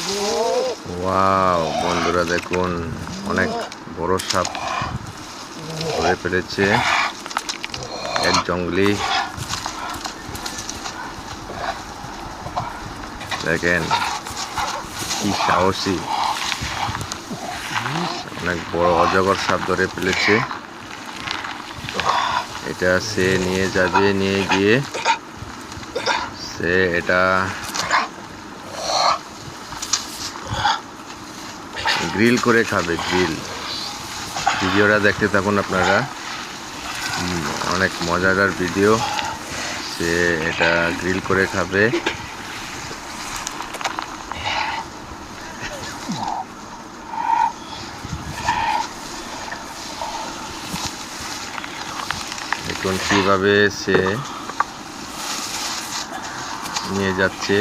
Wow বন্ধুরা, দেখুন অনেক বড় সাপ ধরে ফেলেছে এক জঙ্গলি। দেখেন কি সাহসী, অনেক বড় অজগর সাপ ধরে ফেলেছে। এটা সে নিয়ে যাবে, নিয়ে গিয়ে সে এটা গ্রিল করে খাবে। গ্রিল ভিডিওটা দেখতে থাকুন আপনারা, অনেক মজাদার ভিডিও। সে এটা গ্রিল করে খাবে। দেখুন কিভাবে সে নিয়ে যাচ্ছে।